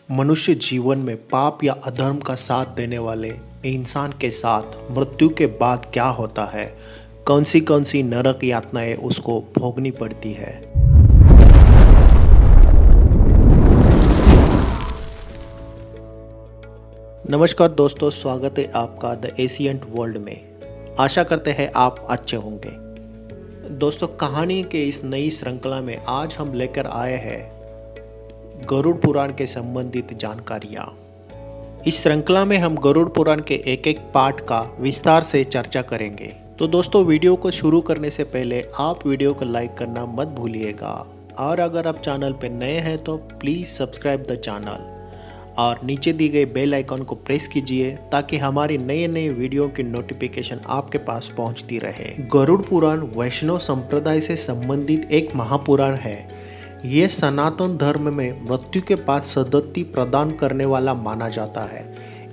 मनुष्य जीवन में पाप या अधर्म का साथ देने वाले इंसान के साथ मृत्यु के बाद क्या होता है, कौन सी नरक यातनाएं उसको भोगनी पड़ती है। नमस्कार दोस्तों, स्वागत है आपका द एशियंट वर्ल्ड में। आशा करते हैं आप अच्छे होंगे। दोस्तों, कहानी के इस नई श्रृंखला में आज हम लेकर आए हैं गरुड़ पुराण के संबंधित जानकारियाँ। इस श्रृंखला में हम गरुड़ पुराण के एक एक पाठ का विस्तार से चर्चा करेंगे। तो दोस्तों, वीडियो को शुरू करने से पहले आप वीडियो को लाइक करना मत भूलिएगा, और अगर आप चैनल पर नए हैं तो प्लीज़ सब्सक्राइब द चैनल और नीचे दी गई बेल आइकन को प्रेस कीजिए ताकि हमारी नए वीडियो की नोटिफिकेशन आपके पास पहुंचती रहे। गरुड़ पुराण वैष्णव संप्रदाय से संबंधित एक महापुराण है। ये सनातन धर्म में मृत्यु के बाद सद्गति प्रदान करने वाला माना जाता है।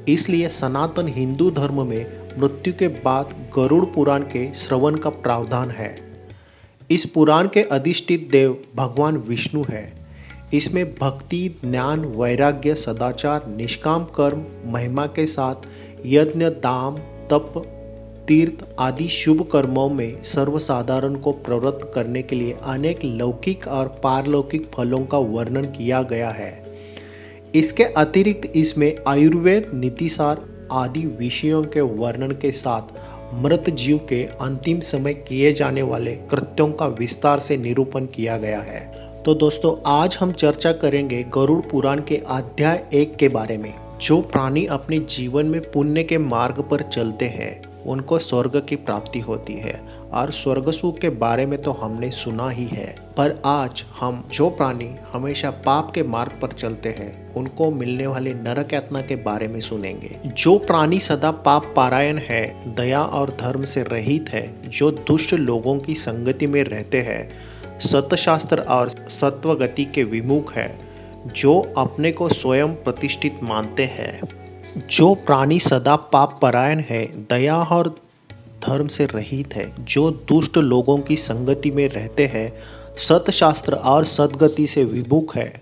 इसलिए सनातन हिंदू धर्म में मृत्यु के बाद गरुड़ पुराण के श्रवण का प्रावधान है। इस पुराण के अधिष्ठित देव भगवान विष्णु है। इसमें भक्ति, ज्ञान, वैराग्य, सदाचार, निष्काम कर्म, महिमा के साथ यज्ञ, दान, तप, तीर्थ आदि शुभ कर्मों में सर्वसाधारण को प्रवृत्त करने के लिए अनेक लौकिक और पारलौकिक फलों का वर्णन किया गया है। इसके अतिरिक्त इसमें आयुर्वेद, नीतिसार आदि विषयों के वर्णन के साथ मृत जीव के अंतिम समय किए जाने वाले कृत्यों का विस्तार से निरूपण किया गया है। तो दोस्तों, आज हम चर्चा करेंगे गरुड़ पुराण के अध्याय 1 के बारे में। जो प्राणी अपने जीवन में पुण्य के मार्ग पर चलते हैं उनको स्वर्ग की प्राप्ति होती है, और स्वर्ग सुख के बारे में तो हमने सुना ही है। पर आज हम जो प्राणी हमेशा पाप के मार्ग पर चलते हैं उनको मिलने वाले नरक यातना के बारे में सुनेंगे। जो प्राणी सदा पाप पारायण है, दया और धर्म से रहित है, जो दुष्ट लोगों की संगति में रहते हैं, सतशास्त्र और सत्वगति के विमुख है, जो अपने को स्वयं प्रतिष्ठित मानते हैं, जो प्राणी सदा पाप परायण है, दया और धर्म से रहित है, जो दुष्ट लोगों की संगति में रहते हैं, सतशास्त्र और सद्गति से विमुख है,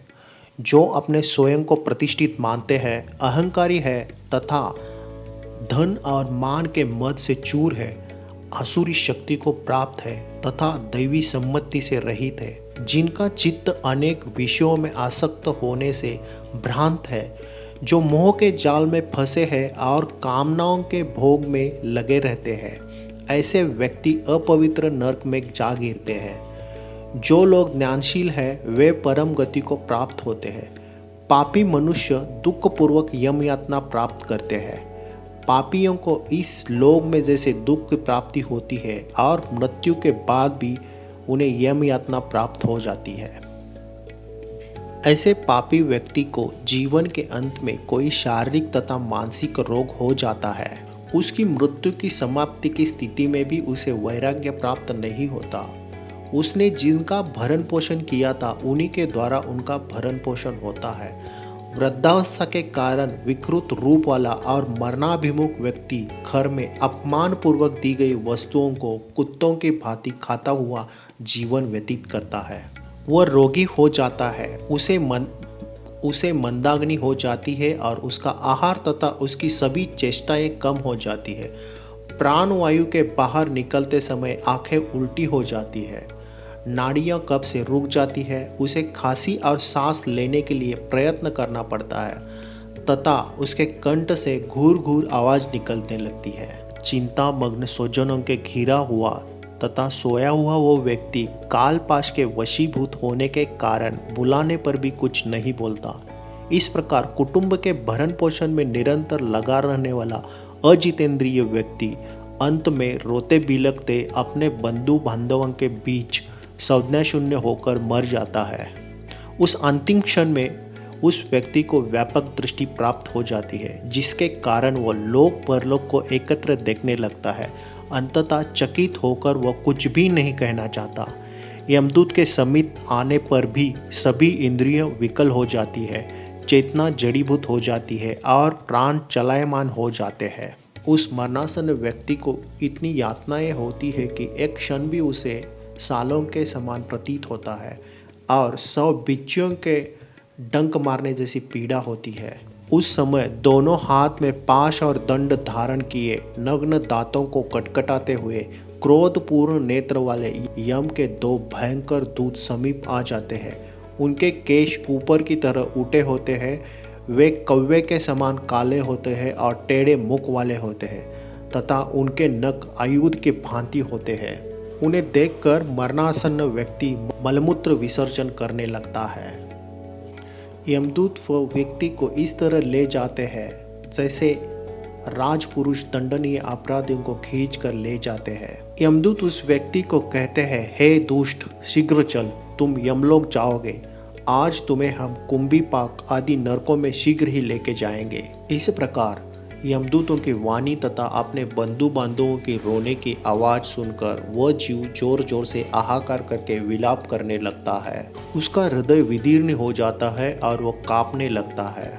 जो अपने स्वयं को प्रतिष्ठित मानते हैं, अहंकारी है तथा धन और मान के मद से चूर है, आसुरी शक्ति को प्राप्त है तथा दैवी सम्मति से रहित है, जिनका चित्त अनेक विषयों में आसक्त होने से भ्रांत है, जो मोह के जाल में फंसे हैं और कामनाओं के भोग में लगे रहते हैं, ऐसे व्यक्ति अपवित्र नरक में जा गिरते हैं। जो लोग ज्ञानशील हैं वे परम गति को प्राप्त होते हैं। पापी मनुष्य दुखपूर्वक यम यातना प्राप्त करते हैं। पापियों को इस लोक में जैसे दुख की प्राप्ति होती है और मृत्यु के बाद भी उन्हें यम यातना प्राप्त हो जाती है। ऐसे पापी व्यक्ति को जीवन के अंत में कोई शारीरिक तथा मानसिक रोग हो जाता है। उसकी मृत्यु की समाप्ति की स्थिति में भी उसे वैराग्य प्राप्त नहीं होता। उसने जिनका भरण पोषण किया था उन्हीं के द्वारा उनका भरण पोषण होता है। वृद्धावस्था के कारण विकृत रूप वाला और मरणाभिमुख व्यक्ति घर में अपमान पूर्वक दी गई वस्तुओं को कुत्तों की भांति खाता हुआ जीवन व्यतीत करता है। वह रोगी हो जाता है, उसे मंदाग्नि हो जाती है और उसका आहार तथा उसकी सभी चेष्टाएं कम हो जाती है। प्राणवायु के बाहर निकलते समय आंखें उल्टी हो जाती है, नाड़ियां कब से रुक जाती है, उसे खांसी और सांस लेने के लिए प्रयत्न करना पड़ता है तथा उसके कंठ से घूर घूर आवाज निकलने लगती है। चिंता मग्न स्वजनों के घिरा हुआ तथा सोया हुआ वो व्यक्ति कालपाश के वशीभूत होने के कारण बुलाने पर भी कुछ नहीं बोलता। इस प्रकार कुटुंब के भरण पोषण में निरंतर लगा रहने वाला अजितेंद्रिय व्यक्ति अंत में रोते बिलखते अपने बंधु बांधवों के बीच संज्ञा शून्य होकर मर जाता है। उस अंतिम क्षण में उस व्यक्ति को व्यापक दृष्टि प्राप्त हो जाती है, जिसके कारण वह लोक परलोक को एकत्र देखने लगता है। अंततः चकित होकर वह कुछ भी नहीं कहना चाहता। यमदूत के समीप आने पर भी सभी इंद्रियां विकल हो जाती है, चेतना जड़ीभूत हो जाती है और प्राण चलायमान हो जाते हैं। उस मरणासन व्यक्ति को इतनी यातनाएं होती है कि एक क्षण भी उसे सालों के समान प्रतीत होता है और 100 बिच्छुओं के डंक मारने जैसी पीड़ा होती है। उस समय दोनों हाथ में पाश और दंड धारण किए नग्न दांतों को कटकटाते हुए क्रोधपूर्ण नेत्र वाले यम के दो भयंकर दूत समीप आ जाते हैं। उनके केश ऊपर की तरह उठे होते हैं, वे कौवे के समान काले होते हैं और टेढ़े मुख वाले होते हैं तथा उनके नख आयुध के भांति होते हैं। उन्हें देखकर मरणासन्न व्यक्ति मलमूत्र विसर्जन करने लगता है। यमदूत वो व्यक्ति को इस तरह ले जाते हैं जैसे राजपुरुष दंडनीय अपराधियों को खींच कर ले जाते हैं। यमदूत उस व्यक्ति को कहते हैं, हे दुष्ट, शीघ्र चल, तुम यमलोक जाओगे। आज तुम्हें हम कुंभीपाक आदि नरकों में शीघ्र ही लेके जाएंगे। इस प्रकार यमदूतों की वाणी तथा अपने बंधु बांधवों की रोने की आवाज़ सुनकर वह जीव जोर जोर से हाहाकार करके विलाप करने लगता है। उसका हृदय विदीर्ण हो जाता है और वह कांपने लगता है।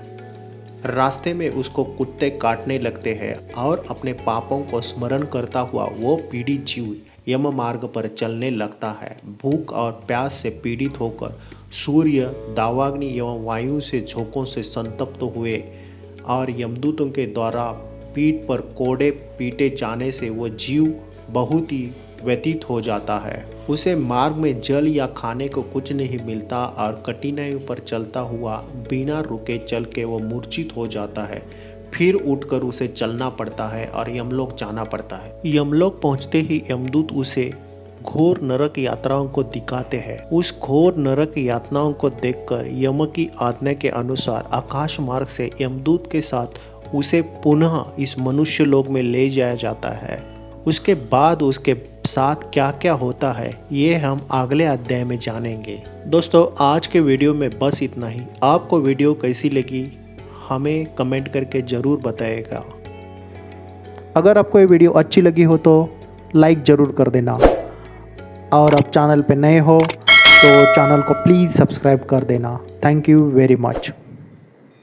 रास्ते में उसको कुत्ते काटने लगते हैं और अपने पापों को स्मरण करता हुआ वो पीड़ित जीव यम मार्ग पर चलने लगता है। भूख और प्यास से पीड़ित होकर सूर्य, दावाग्नि एवं वायु से झोंकों से संतप्त हुए और यमदूतों के द्वारा पीठ पर कोड़े पीटे जाने से वह जीव बहुत ही व्यतीत हो जाता है। उसे मार्ग में जल या खाने को कुछ नहीं मिलता और कठिनाइयों पर चलता हुआ बिना रुके चल के वह मूर्छित हो जाता है। फिर उठकर उसे चलना पड़ता है और यमलोक जाना पड़ता है। यमलोक पहुंचते ही यमदूत उसे घोर नरक यात्राओं को दिखाते हैं। उस घोर नरक यातनाओं को देखकर यम की आज्ञा के अनुसार आकाश मार्ग से यमदूत के साथ उसे पुनः इस मनुष्य लोक में ले जाया जाता है। उसके बाद उसके साथ क्या क्या होता है ये हम अगले अध्याय में जानेंगे। दोस्तों, आज के वीडियो में बस इतना ही। आपको वीडियो कैसी लगी हमें कमेंट करके ज़रूर बताइएगा। अगर आपको ये वीडियो अच्छी लगी हो तो लाइक ज़रूर कर देना, और आप चैनल पे नए हो तो चैनल को प्लीज़ सब्सक्राइब कर देना। Thank you very much.